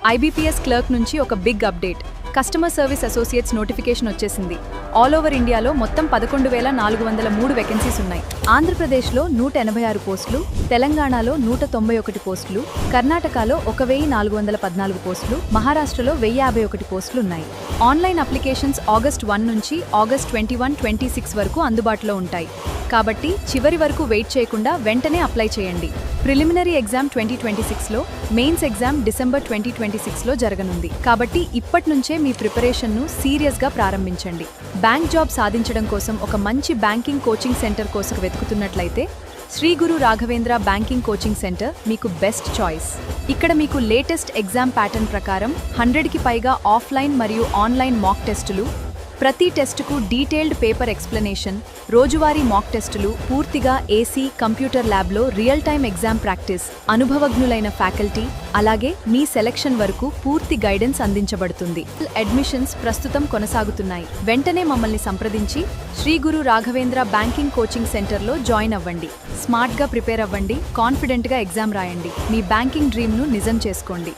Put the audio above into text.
IBPS clerk నుంచి ఒక big update. Customer service associates notification వచ్చేసింది. ఆల్ ఓవర్ ఇండియాలో మొత్తం 11,403 వేకెన్సీస్ ఉన్నాయి. ఆంధ్రప్రదేశ్లో 186 పోస్టులు, తెలంగాణలో 191 పోస్టులు, కర్ణాటకలో 1,414 పోస్టులు, మహారాష్ట్రలో 1,051 పోస్టులు ఉన్నాయి. ఆన్లైన్ అప్లికేషన్స్ ఆగస్ట్ 1 నుంచి ఆగస్ట్ 21-26 వరకు అందుబాటులో ఉంటాయి. కాబట్టి చివరి వరకు వెయిట్ చేయకుండా వెంటనే అప్లై చేయండి. ప్రిలిమినరీ ఎగ్జామ్ 2026లో, మెయిన్స్ ఎగ్జామ్ డిసెంబర్ 2026లో జరగనుంది. కాబట్టి ఇప్పటి నుంచే మీ ప్రిపరేషన్ను సీరియస్గా ప్రారంభించండి. బ్యాంక్ జాబ్ సాధించడం కోసం ఒక మంచి బ్యాంకింగ్ కోచింగ్ సెంటర్ కోసం వెతుకుతున్నట్లయితే Shri Guru Raghavendra banking coaching centre మీకు బెస్ట్ చాయిస్. ఇక్కడ మీకు లేటెస్ట్ ఎగ్జామ్ ప్యాటర్న్ ప్రకారం 100కి పైగా ఆఫ్లైన్ మరియు ఆన్లైన్ మాక్ టెస్టులు, ప్రతి టెస్టుకు డీటెయిల్డ్ పేపర్ ఎక్స్ప్లెనేషన్, రోజువారీ మాక్ టెస్టులు, పూర్తిగా ఏసీ కంప్యూటర్ ల్యాబ్లో రియల్ టైమ్ ఎగ్జామ్ ప్రాక్టీస్, అనుభవజ్ఞులైన ఫ్యాకల్టీ, అలాగే మీ సెలక్షన్ వరకు పూర్తి గైడెన్స్ అందించబడుతుంది. అడ్మిషన్స్ ప్రస్తుతం కొనసాగుతున్నాయి. వెంటనే మమ్మల్ని సంప్రదించి శ్రీ గురు రాఘవేంద్ర బ్యాంకింగ్ కోచింగ్ సెంటర్లో జాయిన్ అవ్వండి. స్మార్ట్గా ప్రిపేర్ అవ్వండి, కాన్ఫిడెంట్గా ఎగ్జామ్ రాయండి. మీ బ్యాంకింగ్ డ్రీమ్ను నిజం చేసుకోండి.